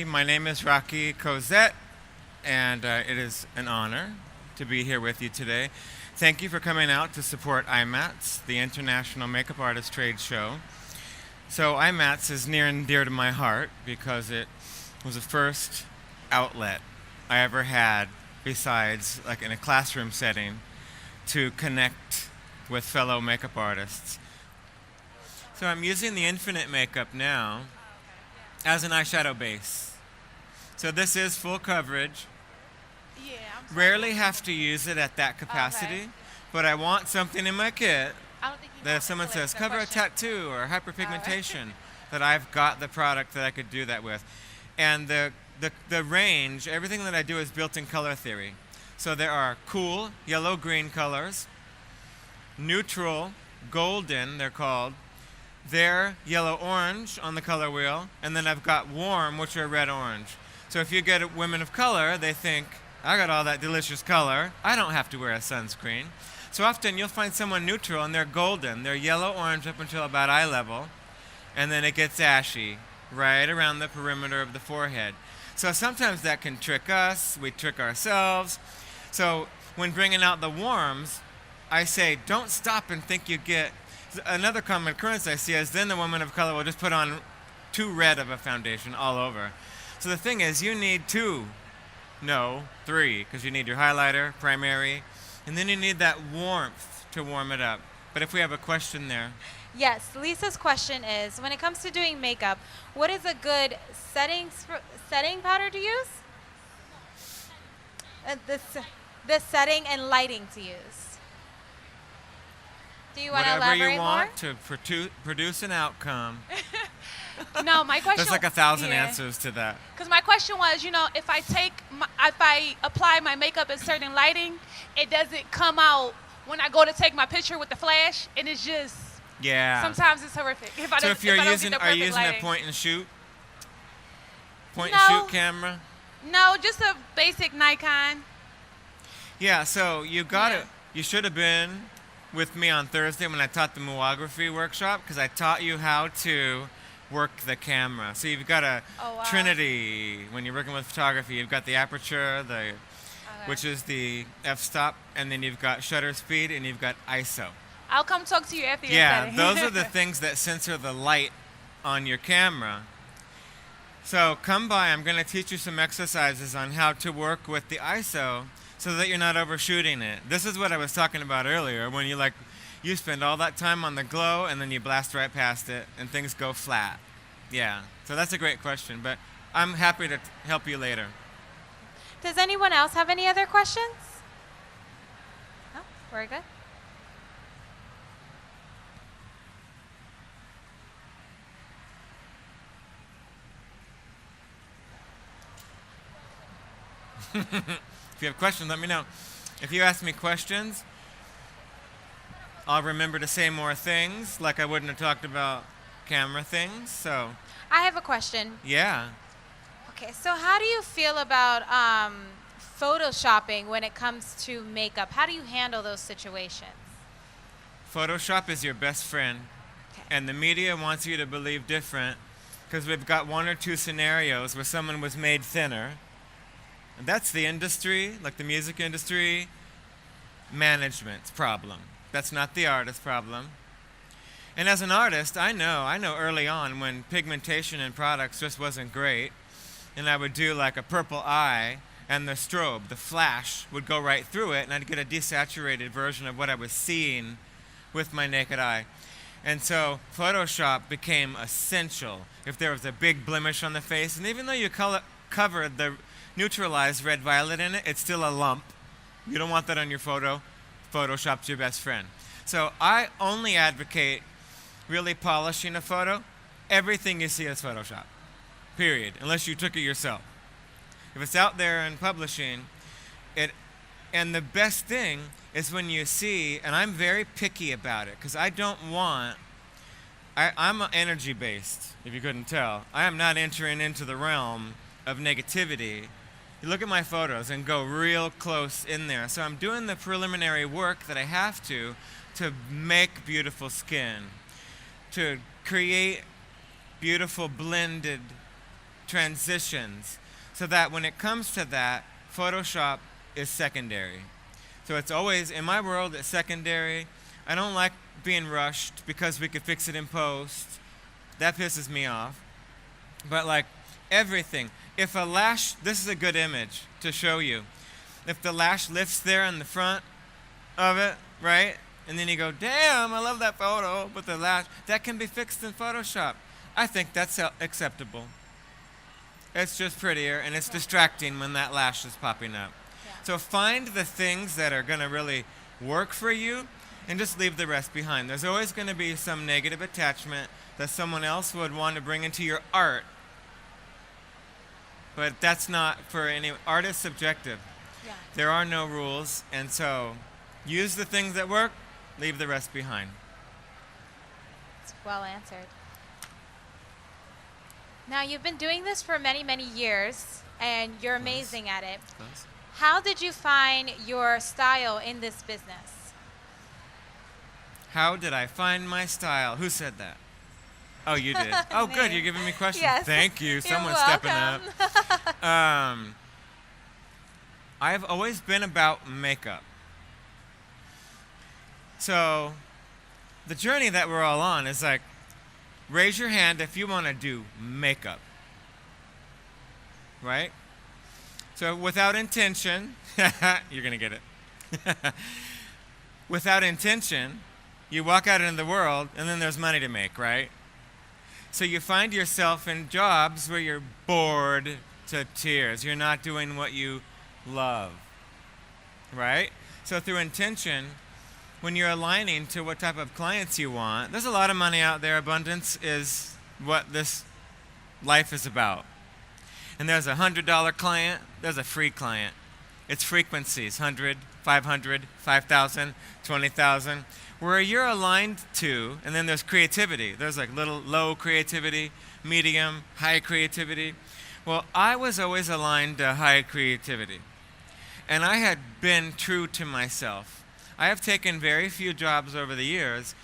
My name is Roque Cozzette, and it is an honor to be here with you today. Thank you for coming out to support IMATS, the International Makeup Artist Trade Show. So IMATS is near and dear to my heart because it was the first outlet I ever had, besides like in a classroom setting, to connect with fellow makeup artists. So I'm using the Infinite makeup now as an eyeshadow base. So this is full coverage. Yeah. Rarely have to use it at that capacity, Okay. but I want something in my kit I don't think you that know if someone the says cover a question. tattoo or hyperpigmentation, that I've got the product that I could do that with. And the range, everything that I do is built in color theory. So there are cool yellow-green colors, neutral, golden they're called, they're yellow-orange on the color wheel, and then I've got warm, which are red-orange. So if you get women of color, they think, I got all that delicious color, I don't have to wear a sunscreen. So often you'll find someone neutral and they're golden, they're yellow-orange up until about eye level, and then it gets ashy right around the perimeter of the forehead. So sometimes that can trick us, we trick ourselves. So when bringing out the warms, I say, don't stop and think you get. Another common occurrence I see is then the woman of color will just put on too red of a foundation all over. So the thing is, you need three, because you need your highlighter, primary, and then you need that warmth to warm it up. But if we have a question there. Yes, Lisa's question is, when it comes to doing makeup, what is a good setting powder to use? The setting and lighting to use. Do you want to Whatever elaborate you more? want to produce an outcome. No, my question. There's like 1,000 yeah. answers to that. Because my question was, if I apply my makeup in certain lighting, it doesn't come out when I go to take my picture with the flash, and it's just. Yeah. Sometimes it's horrific. If I So don't, if you're if I don't using, get the are you perfect using lighting. a point and shoot? Point No. and shoot camera? No, just a basic Nikon. Yeah, so you should have been with me on Thursday when I taught the muography workshop, because I taught you how to work the camera. So you've got a Oh, wow. trinity when you're working with photography. You've got the aperture, which is the f-stop, and then you've got shutter speed, and you've got ISO. I'll come talk to you after your Yeah, setting. those are the things that censor the light on your camera. So come by, I'm going to teach you some exercises on how to work with the ISO so that you're not overshooting it. This is what I was talking about earlier, when you spend all that time on the glow and then you blast right past it and things go flat. Yeah, so that's a great question, but I'm happy to help you later. Does anyone else have any other questions? No? We're good? If you have questions, let me know. If you ask me questions, I'll remember to say more things, like I wouldn't have talked about camera things, so I have a question. yeah. Okay, so how do you feel about photoshopping when it comes to makeup? How do you handle those situations? Photoshop is your best friend, Okay. and the media wants you to believe different, because we've got one or two scenarios where someone was made thinner, and that's the industry, like the music industry, management's problem. That's not the artist's problem. And as an artist, I know early on when pigmentation in products just wasn't great, and I would do like a purple eye, and the strobe, the flash, would go right through it, and I'd get a desaturated version of what I was seeing with my naked eye. And so Photoshop became essential if there was a big blemish on the face, and even though you covered the neutralized red-violet in it, it's still a lump. You don't want that on your photo. Photoshop's your best friend. So I only advocate really polishing a photo. Everything you see is Photoshop, period, unless you took it yourself. If it's out there in publishing, and the best thing is when you see, and I'm very picky about it, because I don't want, I'm energy-based, if you couldn't tell. I am not entering into the realm of negativity. You look at my photos and go real close in there. So I'm doing the preliminary work that I have to make beautiful skin, to create beautiful blended transitions so that when it comes to that, Photoshop is secondary. So it's always, in my world, it's secondary. I don't like being rushed because we could fix it in post. That pisses me off. But like everything, if a lash, this is a good image to show you. If the lash lifts there in the front of it, right? And then you go, damn, I love that photo with the lash. That can be fixed in Photoshop. I think that's acceptable. It's just prettier and it's distracting when that lash is popping up. Yeah. So find the things that are going to really work for you and just leave the rest behind. There's always going to be some negative attachment that someone else would want to bring into your art. But that's not for any art is subjective. Yeah. There are no rules, and so use the things that work, leave the rest behind. It's well answered. Now, you've been doing this for many, many years, and you're amazing at it. Close. How did you find your style in this business? How did I find my style? Who said that? Oh, you did. Oh, good. You're giving me questions. Yes. Thank you. You're Someone's stepping up. welcome. I've always been about makeup. So the journey that we're all on is like, raise your hand if you want to do makeup. Right? So without intention, you're going to get it. Without intention, you walk out into the world and then there's money to make, right? So you find yourself in jobs where you're bored to tears. You're not doing what you love, right? So through intention, when you're aligning to what type of clients you want, there's a lot of money out there. Abundance is what this life is about. And there's a $100 client, there's a free client. It's frequencies, 100, 500, 5,000, 20,000. Where you're aligned to, and then there's creativity. There's like little low creativity, medium, high creativity. Well, I was always aligned to high creativity. And I had been true to myself. I have taken very few jobs over the years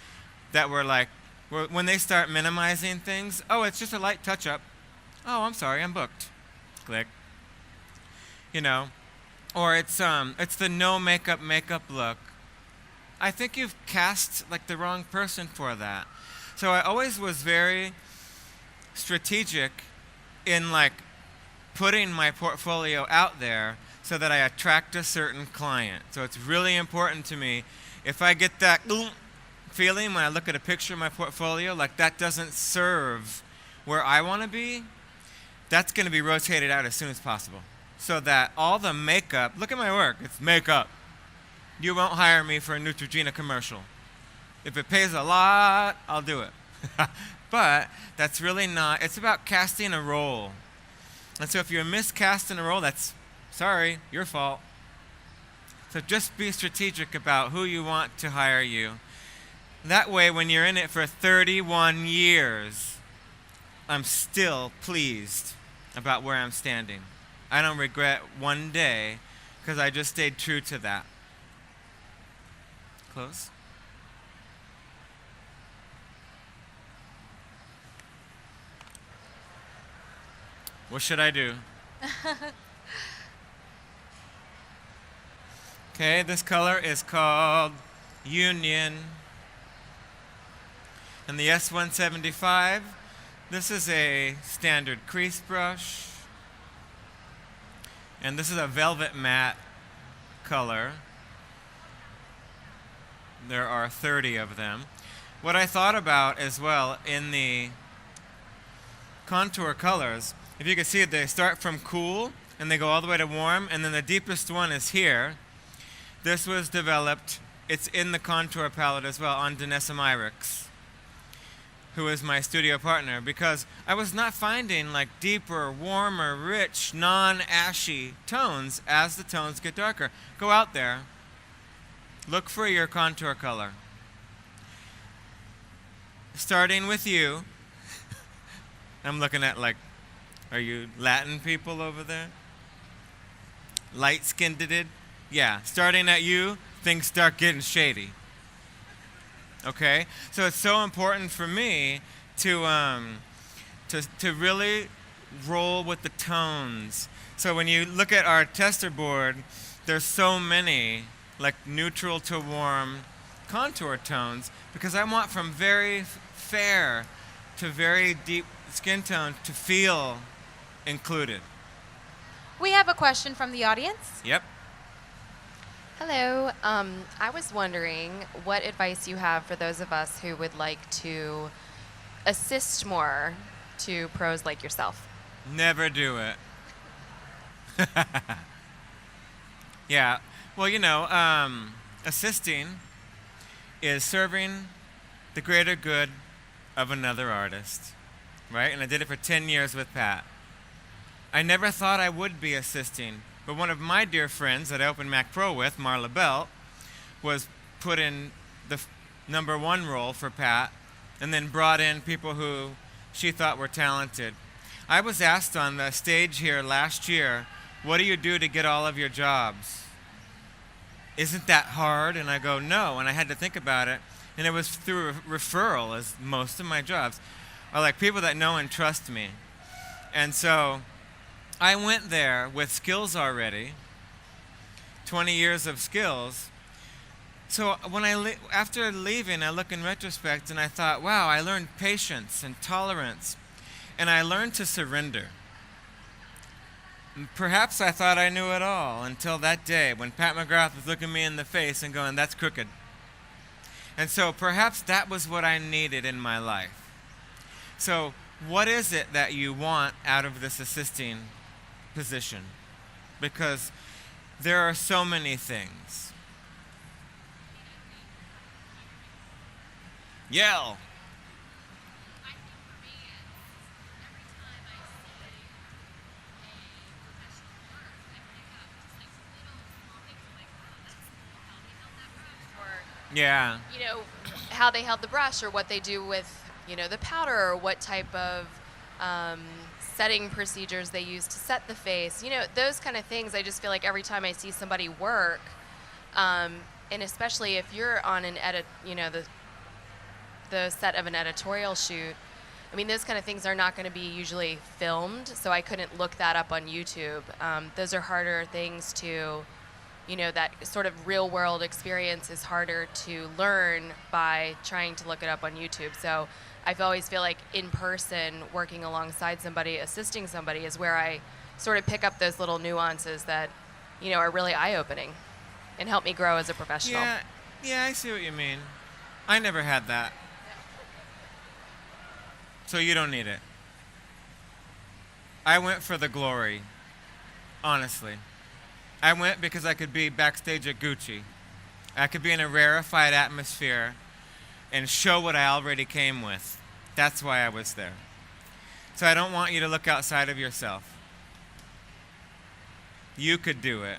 that were like, when they start minimizing things, oh, it's just a light touch-up. Oh, I'm sorry, I'm booked. Click. You know, or it's the no makeup look. I think you've cast like the wrong person for that. So I always was very strategic in like putting my portfolio out there so that I attract a certain client. So it's really important to me if I get that feeling when I look at a picture of my portfolio, like that doesn't serve where I want to be, that's going to be rotated out as soon as possible. So that all the makeup, look at my work, it's makeup. You won't hire me for a Neutrogena commercial. If it pays a lot, I'll do it. But that's really not, it's about casting a role. And so if you're miscasting a role, that's, sorry, your fault. So just be strategic about who you want to hire you. That way, when you're in it for 31 years, I'm still pleased about where I'm standing. I don't regret one day because I just stayed true to that. Close. What should I do? Okay, this color is called Union. And the S175, this is a standard crease brush. And this is a velvet matte color. There are 30 of them. What I thought about as well in the contour colors, if you can see it, they start from cool and they go all the way to warm, and then the deepest one is here. This was developed, it's in the contour palette as well, on Danessa Myricks, who is my studio partner, because I was not finding like deeper, warmer, rich, non-ashy tones as the tones get darker. Go out there. Look for your contour color. Starting with you. I'm looking at like, are you Latin people over there? Light-skinned? Yeah, starting at you, things start getting shady. Okay? So it's so important for me to really roll with the tones. So when you look at our tester board, there's so many like neutral to warm contour tones because I want from very fair to very deep skin tone to feel included. We have a question from the audience. Yep. Hello. I was wondering what advice you have for those of us who would like to assist more to pros like yourself. Never do it. Yeah. Well, assisting is serving the greater good of another artist, right? And I did it for 10 years with Pat. I never thought I would be assisting, but one of my dear friends that I opened Mac Pro with, Marla Belt, was put in the number one role for Pat and then brought in people who she thought were talented. I was asked on the stage here last year, what do you do to get all of your jobs? Isn't that hard? And I go, no, and I had to think about it. And it was through referral, as most of my jobs are like people that know and trust me. And so I went there with skills already, 20 years of skills. So when after leaving, I look in retrospect and I thought, wow, I learned patience and tolerance, and I learned to surrender. Perhaps I thought I knew it all until that day when Pat McGrath was looking me in the face and going, that's crooked. And so perhaps that was what I needed in my life. So what is it that you want out of this assisting position? Because there are so many things. Yell. Yeah. How they held the brush or what they do with, the powder or what type of setting procedures they use to set the face. Those kind of things. I just feel like every time I see somebody work, and especially if you're on an the set of an editorial shoot, I mean, those kind of things are not going to be usually filmed, so I couldn't look that up on YouTube. Those are harder things to, that sort of real world experience is harder to learn by trying to look it up on YouTube. So I always feel like in person, working alongside somebody, assisting somebody is where I sort of pick up those little nuances that, are really eye-opening and help me grow as a professional. Yeah, I see what you mean. I never had that. So you don't need it. I went for the glory, honestly. I went because I could be backstage at Gucci. I could be in a rarefied atmosphere and show what I already came with. That's why I was there. So I don't want you to look outside of yourself. You could do it.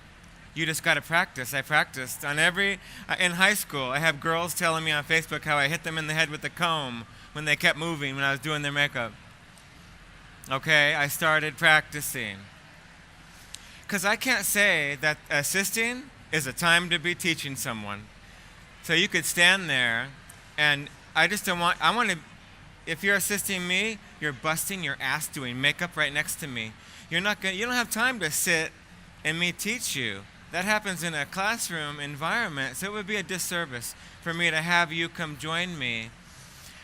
You just got to practice. I practiced on in high school, I have girls telling me on Facebook how I hit them in the head with a comb when they kept moving when I was doing their makeup. Okay, I started practicing. Because I can't say that assisting is a time to be teaching someone. So you could stand there, and I just don't want, if you're assisting me, you're busting your ass doing makeup right next to me. You don't have time to sit and me teach you. That happens in a classroom environment, so it would be a disservice for me to have you come join me,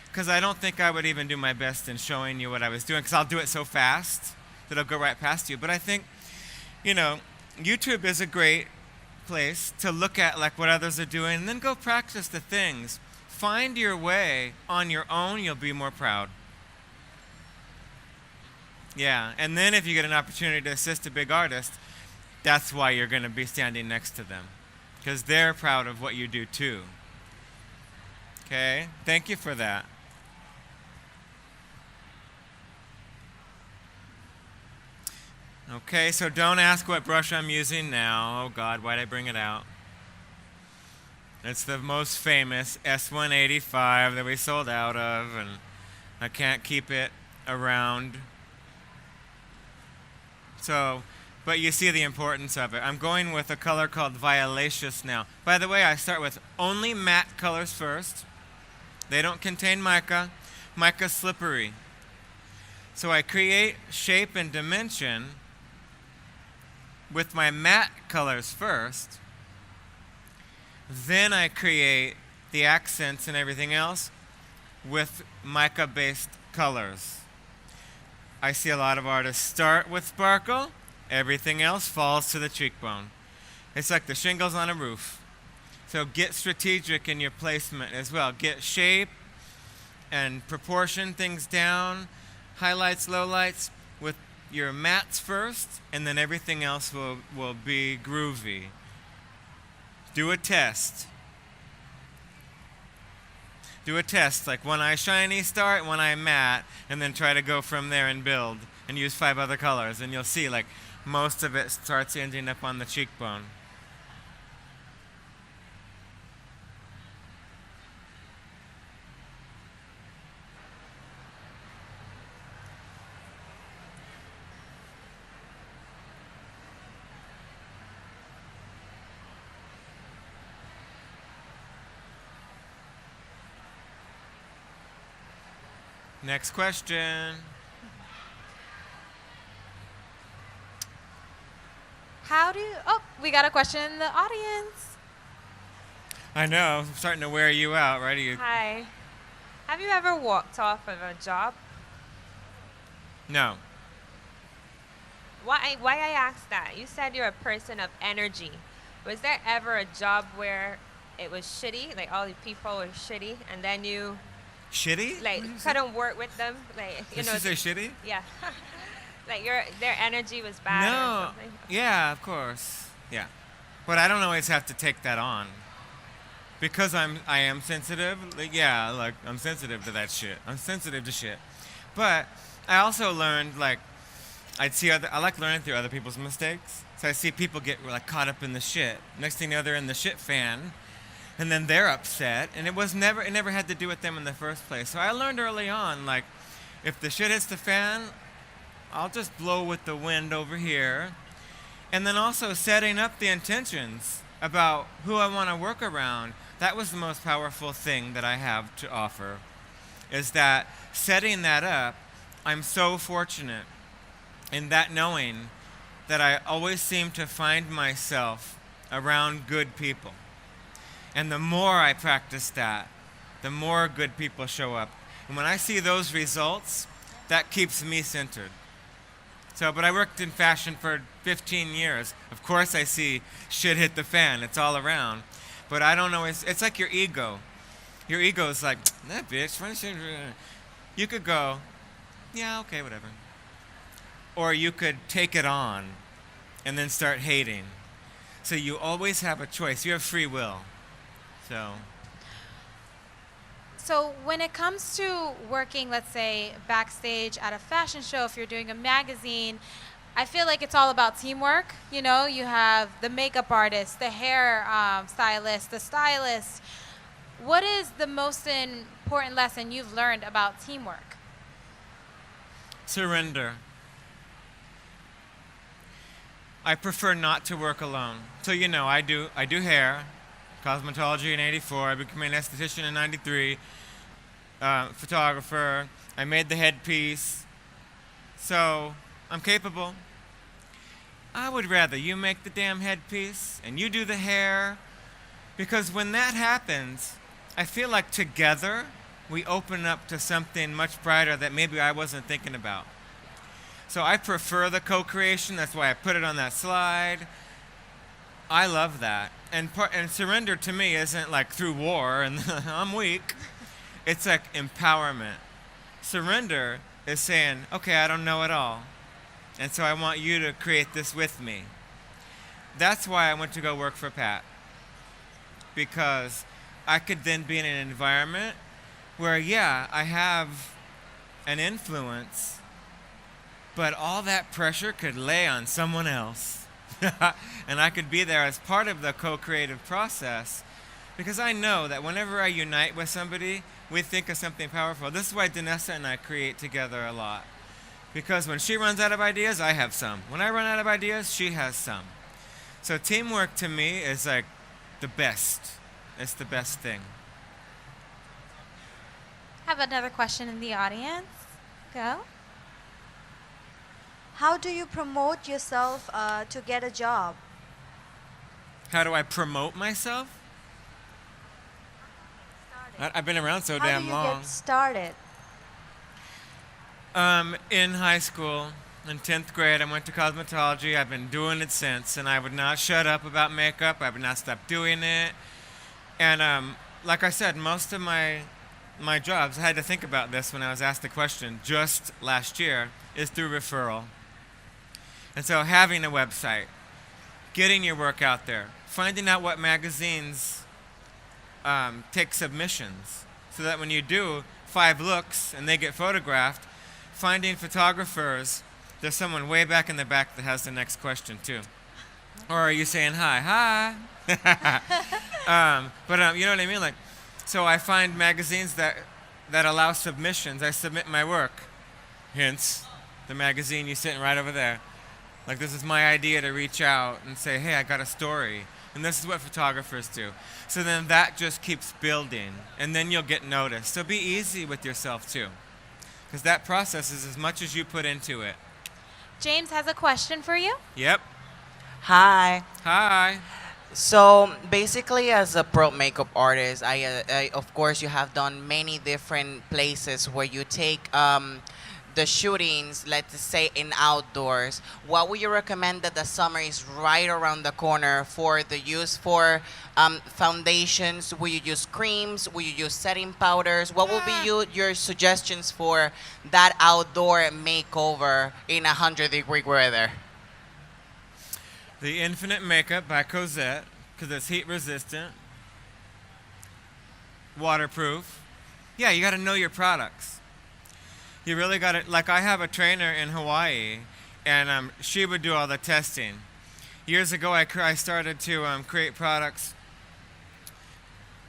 because I don't think I would even do my best in showing you what I was doing, because I'll do it so fast that I'll go right past you. But I think, YouTube is a great place to look at like what others are doing and then go practice the things. Find your way on your own, you'll be more proud. Yeah, and then if you get an opportunity to assist a big artist, that's why you're going to be standing next to them, because they're proud of what you do too. Okay, thank you for that. Okay, so don't ask what brush I'm using now. Oh God, why'd I bring it out? It's the most famous S185 that we sold out of, and I can't keep it around. So, but you see the importance of it. I'm going with a color called Violaceous now. By the way, I start with only matte colors first. They don't contain mica. Mica's slippery. So I create shape and dimension with my matte colors first. Then I create the accents and everything else with mica-based colors. I see a lot of artists start with sparkle, everything else falls to the cheekbone. It's like the shingles on a roof. So get strategic in your placement as well. Get shape and proportion things down, highlights, lowlights with your mattes first, and then everything else will be groovy. Do a test. Do a test, like one eye shiny start, one eye matte, and then try to go from there and build and use 5 other colors, and you'll see like most of it starts ending up on the cheekbone. Next question. Oh, we got a question in the audience. I know, I'm starting to wear you out, right? Hi. Have you ever walked off of a job? No. Why I asked that? You said you're a person of energy. Was there ever a job where it was shitty, like all the people were shitty, and then you Shitty? like couldn't work with them? Like Did you say shitty? yeah. Like their energy was bad or No. something? Yeah, of course. Yeah. But I don't always have to take that on. Because I am sensitive. Like, yeah, like I'm sensitive to that shit. I'm sensitive to shit. But I also learned like I like learning through other people's mistakes. So I see people get like caught up in the shit. Next thing you know, they're in the shit fan. And then they're upset, and it never had to do with them in the first place. So I learned early on, like, if the shit hits the fan, I'll just blow with the wind over here. And then also setting up the intentions about who I want to work around. That was the most powerful thing that I have to offer, is that setting that up, I'm so fortunate in that knowing that I always seem to find myself around good people. And the more I practice that, the more good people show up. And when I see those results, that keeps me centered. So, but I worked in fashion for 15 years. Of course I see shit hit the fan. It's all around. But I don't always, it's like your ego. Your ego is like, that bitch, why she... You could go, yeah, okay, whatever. Or you could take it on and then start hating. So you always have a choice. You have free will. So when it comes to working, let's say, backstage at a fashion show, if you're doing a magazine, I feel like it's all about teamwork. You know, you have the makeup artist, the hair stylist, the stylist. What is the most important lesson you've learned about teamwork? Surrender. I prefer not to work alone. So you know, I do hair, cosmetology in '84. I became an esthetician in '93. Photographer. I made the headpiece. So I'm capable. I would rather you make the damn headpiece and you do the hair, because when that happens, I feel like together we open up to something much brighter that maybe I wasn't thinking about. So I prefer the co-creation. That's why I put it on that slide. I love that. And surrender to me isn't like through war and I'm weak. It's like empowerment. Surrender is saying, okay, I don't know it all. And so I want you to create this with me. That's why I went to go work for Pat. Because I could then be in an environment where, yeah, I have an influence, but all that pressure could lay on someone else. And I could be there as part of the co-creative process, because I know that whenever I unite with somebody, we think of something powerful. This is why Danessa and I create together a lot. Because when she runs out of ideas, I have some. When I run out of ideas, she has some. So teamwork to me is like the best. It's the best thing. Have another question in the audience. Go. How do you promote yourself to get a job? How do I promote myself? I've been around so damn How do you long. get started? In high school, in 10th grade, I went to cosmetology. I've been doing it since, and I would not shut up about makeup. I would not stop doing it. And like I said, most of my jobs, I had to think about this when I was asked the question just last year, is through referral. And so having a website, getting your work out there, finding out what magazines take submissions, so that when you do 5 looks and they get photographed, finding photographers, there's someone way back in the back that has the next question too. Or are you saying hi? Hi. But you know what I mean? Like, so I find magazines that allow submissions. I submit my work. Hence, the magazine you sitting right over there. Like, this is my idea to reach out and say, hey, I got a story. And this is what photographers do. So then that just keeps building. And then you'll get noticed. So be easy with yourself too. Because that process is as much as you put into it. James has a question for you. Yep. Hi. Hi. So basically, as a pro makeup artist, I of course you have done many different places where you take the shootings, let's say in outdoors. What would you recommend that the summer is right around the corner for the use for foundations? Will you use creams? Will you use setting powders? What will be your suggestions for that outdoor makeover in 100-degree weather? The Infinite Makeup by Cozzette, because it's heat resistant, waterproof. Yeah, you got to know your products. You really got to, like, I have a trainer in Hawaii, and she would do all the testing. Years ago, I started to create products,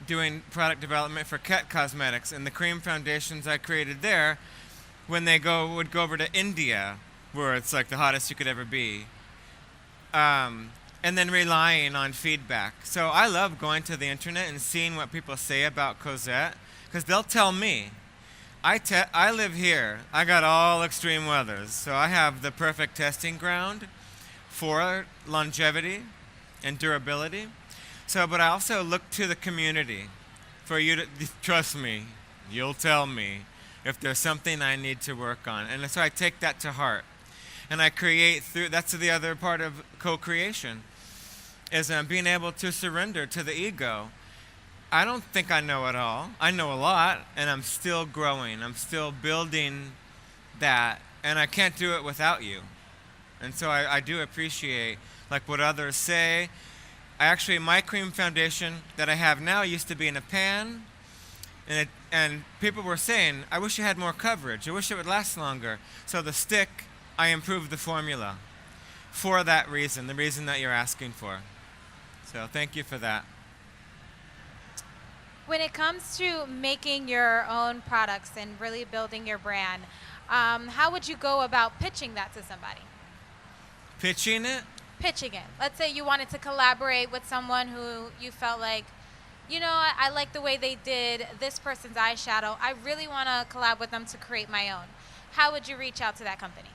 doing product development for Ket Cosmetics, and the cream foundations I created there, when they would go over to India, where it's like the hottest you could ever be. And then relying on feedback. So I love going to the internet and seeing what people say about Cozzette, because they'll tell me. I live here. I got all extreme weathers, so I have the perfect testing ground for longevity and durability. So, but I also look to the community for you to, trust me, you'll tell me if there's something I need to work on. And so I take that to heart. And I create through, that's the other part of co-creation, is being able to surrender to the ego. I don't think I know it all. I know a lot, and I'm still growing. I'm still building that, and I can't do it without you. And so I do appreciate like what others say. My cream foundation that I have now used to be in a pan, and people were saying, I wish it had more coverage. I wish it would last longer. So the stick, I improved the formula for that reason, the reason that you're asking for. So thank you for that. When it comes to making your own products and really building your brand, how would you go about pitching that to somebody? Pitching it? Pitching it. Let's say you wanted to collaborate with someone who you felt like, you know, I like the way they did this person's eyeshadow. I really want to collab with them to create my own. How would you reach out to that company?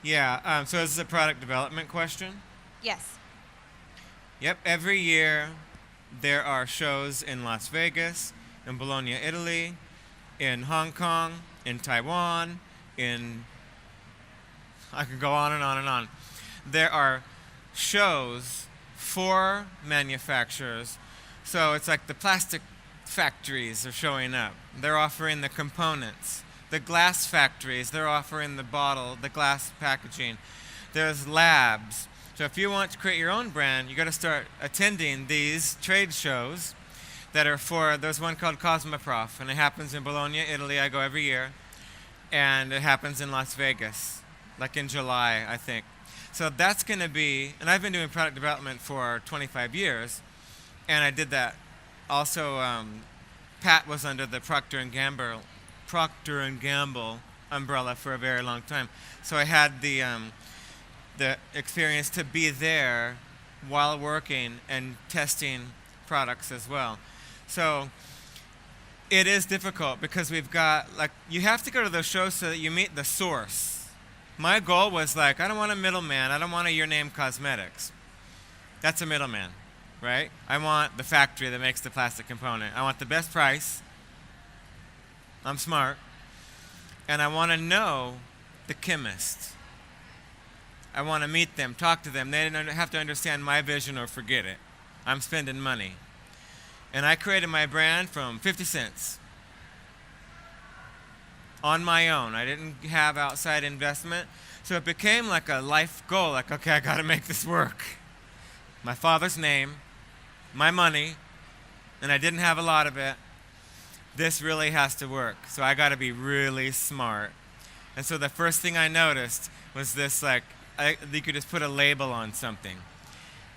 Yeah, so this is a product development question? Yes. Yep, every year there are shows in Las Vegas, in Bologna, Italy, in Hong Kong, in Taiwan, I could go on and on and on. There are shows for manufacturers. So it's like the plastic factories are showing up. They're offering the components. The glass factories, they're offering the bottle, the glass packaging. There's labs. So if you want to create your own brand, you got to start attending these trade shows that are for, there's one called Cosmoprof, and it happens in Bologna, Italy. I go every year. And it happens in Las Vegas, like in July, I think. So that's going to be, and I've been doing product development for 25 years, and I did that. Also, Pat was under the Procter & Gamble umbrella for a very long time. So I had the experience to be there while working and testing products as well. So it is difficult because we've got, like, you have to go to those shows so that you meet the source. my goal was like, I don't want a middleman. I don't want a Your Name Cosmetics. That's a middleman, right? I want the factory that makes the plastic component. I want the best price. I'm smart. And I want to know the chemist. I want to meet them, talk to them. They didn't have to understand my vision or forget it. I'm spending money. And I created my brand from 50 cents. On my own. I didn't have outside investment. So it became like a life goal. Like, okay, I got to make this work. My father's name, my money, and I didn't have a lot of it. This really has to work. So I got to be really smart. And so the first thing I noticed was this, like, you could just put a label on something.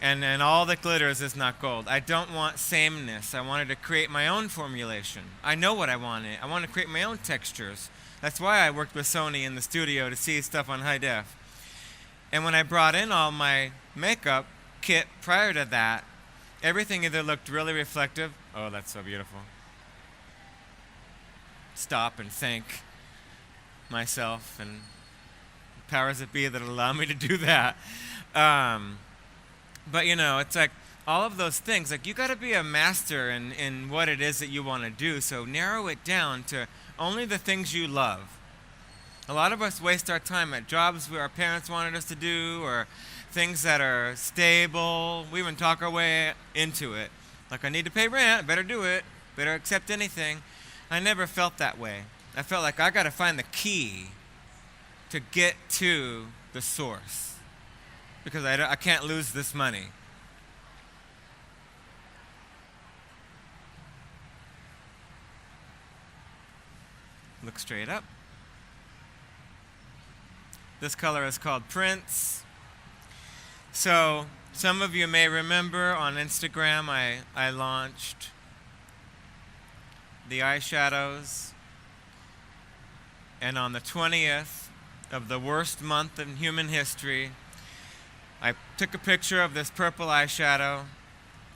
And all that glitters is not gold. I don't want sameness. I wanted to create my own formulation. I know what I wanted. I want to create my own textures. That's why I worked with Sony in the studio to see stuff on high def. And when I brought in all my makeup kit prior to that, everything either looked really reflective. Oh, that's so beautiful. Stop and thank myself and powers that be that allow me to do that. But you know, it's like all of those things, like you got to be a master in what it is that you want to do. So narrow it down to only the things you love. A lot of us waste our time at jobs where our parents wanted us to do, or things that are stable. We even talk our way into it. Like, I need to pay rent, better do it, better accept anything. I never felt that way. I felt like I got to find the key to get to the source, because I can't lose this money. Look straight up. This color is called Prince. So some of you may remember on Instagram I launched the eyeshadows, and on the 20th of the worst month in human history, I took a picture of this purple eyeshadow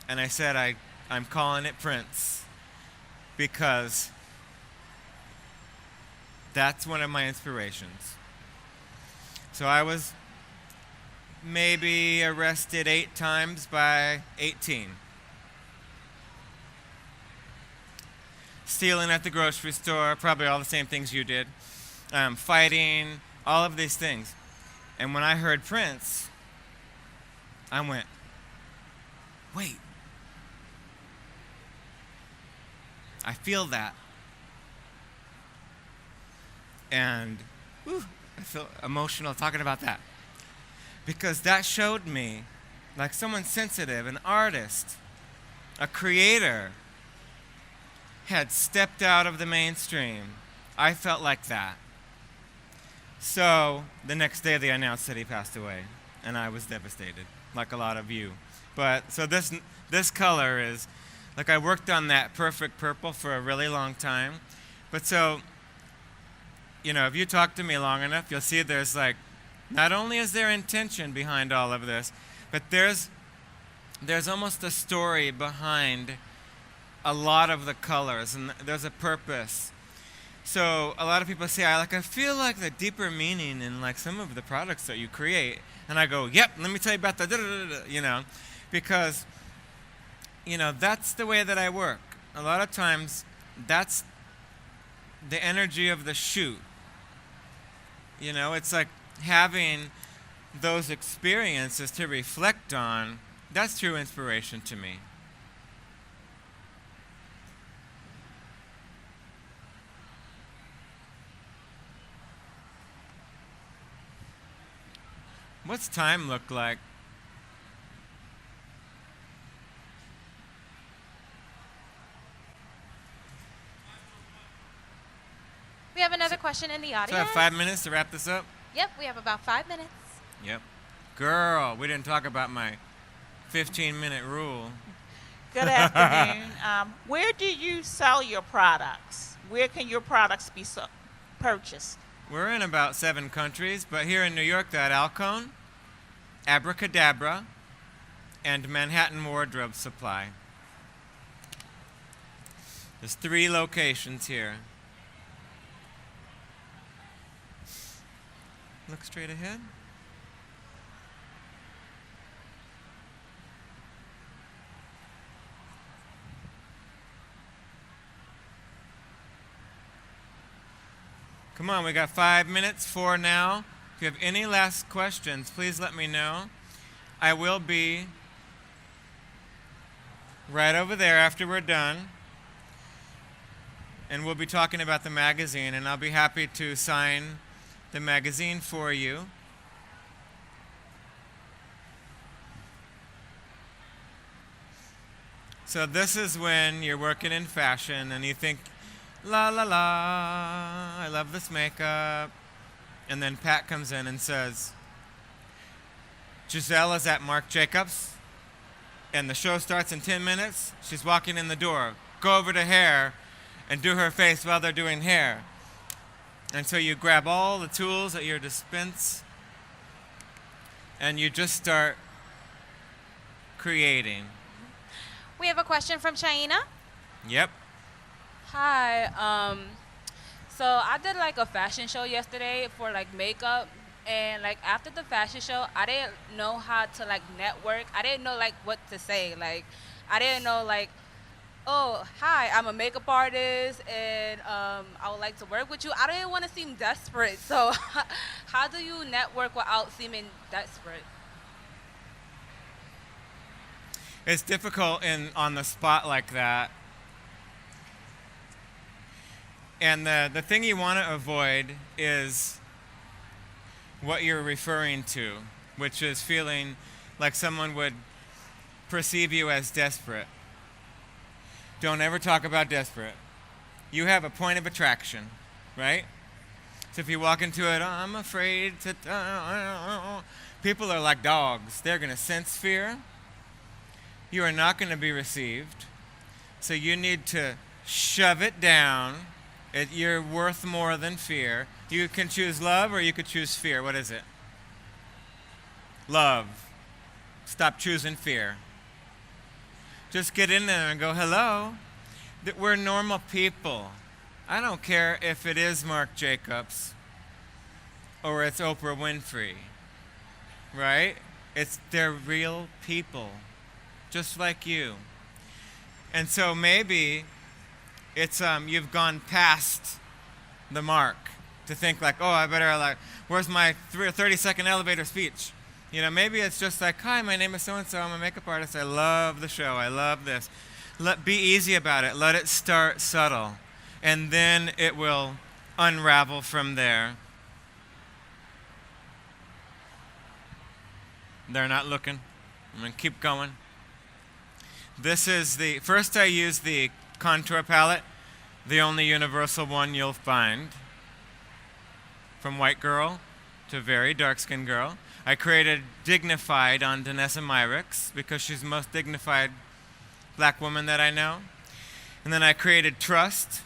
and I said I'm calling it Prince, because that's one of my inspirations. So I was maybe arrested 8 times by 18. Stealing at the grocery store, probably all the same things you did. Fighting, all of these things. And when I heard Prince, I went, wait. I feel that. And I feel emotional talking about that. Because that showed me, like someone sensitive, an artist, a creator, had stepped out of the mainstream. I felt like that. So the next day they announced that he passed away, and I was devastated, like a lot of you. But so this color is, like, I worked on that perfect purple for a really long time. But so, you know, if you talk to me long enough, you'll see there's like, not only is there intention behind all of this, but there's almost a story behind a lot of the colors, and there's a purpose. So a lot of people say, I feel like the deeper meaning in like some of the products that you create. And I go, yep, let me tell you about the you know, because, you know, that's the way that I work. A lot of times, that's the energy of the shoot. You know, it's like having those experiences to reflect on. That's true inspiration to me. What's time look like? We have another question in the audience. So I have 5 minutes to wrap this up? Yep, we have about 5 minutes. Yep. Girl, we didn't talk about my 15-minute rule. Good afternoon. Where do you sell your products? Where can your products be purchased? We're in about 7 countries, but here in New York, they're at Alcone, Abracadabra, and Manhattan Wardrobe Supply. There's 3 locations here. Look straight ahead. Come on, we got 5 minutes, 4 now. If you have any last questions, please let me know. I will be right over there after we're done. And we'll be talking about the magazine, and I'll be happy to sign the magazine for you. So this is when you're working in fashion and you think, la la la, I love this makeup. And then Pat comes in and says, Giselle is at Marc Jacobs, and the show starts in 10 minutes. She's walking in the door. Go over to hair and do her face while they're doing hair. And so you grab all the tools at your dispense and you just start creating. We have a question from Shaina. Yep. Hi. So I did like a fashion show yesterday for like makeup, and like after the fashion show, I didn't know how to like network. I didn't know like what to say. Like I didn't know like, oh hi, I'm a makeup artist and I would like to work with you. I didn't want to seem desperate. So how do you network without seeming desperate? It's difficult on the spot like that. And the thing you want to avoid is what you're referring to, which is feeling like someone would perceive you as desperate. Don't ever talk about desperate. You have a point of attraction, right? So if you walk into it, I'm afraid to... people are like dogs. They're going to sense fear. You are not going to be received. So you need to shove it down. You're worth more than fear. You can choose love or you could choose fear. What is it? Love. Stop choosing fear. Just get in there and go, hello. We're normal people. I don't care if it is Marc Jacobs or it's Oprah Winfrey, right? They're real people, just like you. And so maybe it's you've gone past the mark to think like, oh, I better like, where's my 30-second elevator speech? You know, maybe it's just like, hi, my name is so-and-so, I'm a makeup artist, I love the show, I love this. Be easy about it, let it start subtle, and then it will unravel from there. They're not looking. I'm gonna keep going. This is first I use the contour palette, the only universal one you'll find. From white girl to very dark-skinned girl. I created Dignified on Danessa Myricks because she's the most dignified black woman that I know. And then I created Trust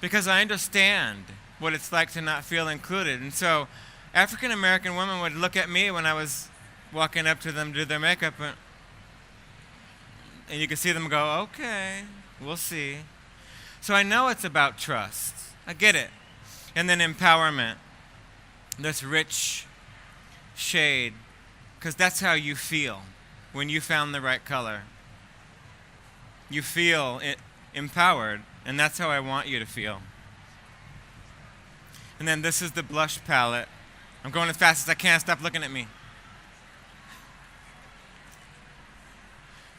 because I understand what it's like to not feel included. And so African American women would look at me when I was walking up to them to do their makeup, and you could see them go, okay, we'll see. So I know it's about trust. I get it. And then empowerment. This rich shade, because that's how you feel when you found the right color. You feel empowered, and that's how I want you to feel. And then this is the blush palette. I'm going as fast as I can. Stop looking at me.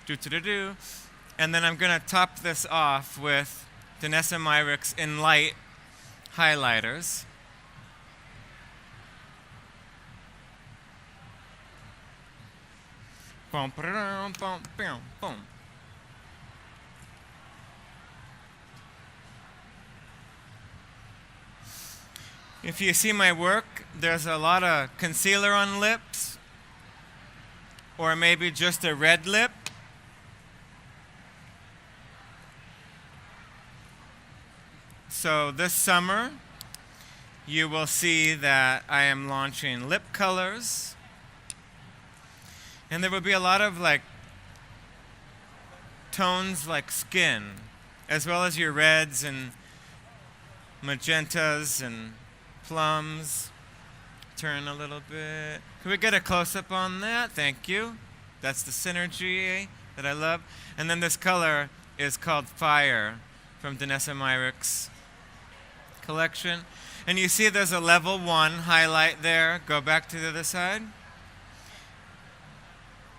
Do-do-do-do. And then I'm going to top this off with Danessa Myricks in light highlighters. Boom, boom, boom, boom, boom. If you see my work, there's a lot of concealer on lips, or maybe just a red lip. So this summer, you will see that I am launching lip colors. And there will be a lot of like tones like skin, as well as your reds and magentas and plums, turn a little bit. Can we get a close-up on that? Thank you. That's the synergy that I love. And then this color is called Fire from Danessa Myricks collection. And you see there's a level 1 highlight there. Go back to the other side.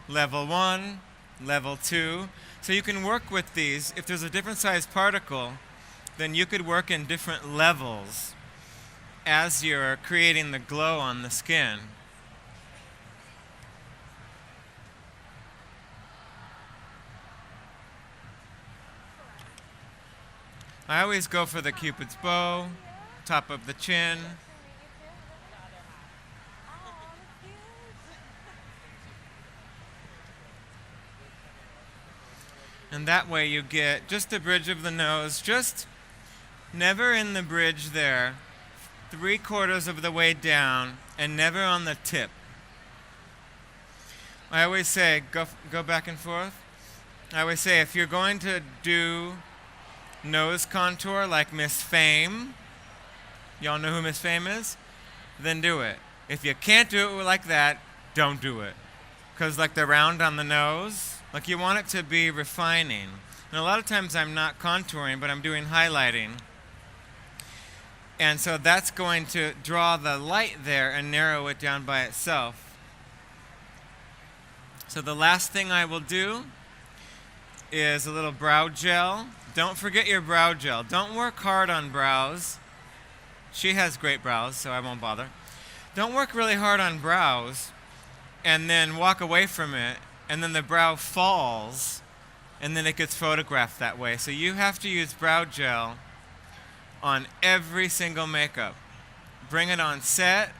Level 1, level 2. So you can work with these. If there's a different size particle, then you could work in different levels as you're creating the glow on the skin. I always go for the Cupid's bow, top of the chin. And that way you get just the bridge of the nose, just never in the bridge there, 3/4 of the way down, and never on the tip. I always say, go back and forth. I always say, if you're going to do nose contour like Miss Fame, y'all know who Miss Fame is? Then do it. If you can't do it like that, don't do it. Because like the round on the nose, like you want it to be refining. And a lot of times I'm not contouring, but I'm doing highlighting. And so that's going to draw the light there and narrow it down by itself. So the last thing I will do is a little brow gel. Don't forget your brow gel. Don't work hard on brows. She has great brows, so I won't bother. Don't work really hard on brows and then walk away from it, and then the brow falls, and then it gets photographed that way. So you have to use brow gel on every single makeup. Bring it on set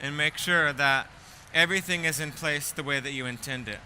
and make sure that everything is in place the way that you intend it.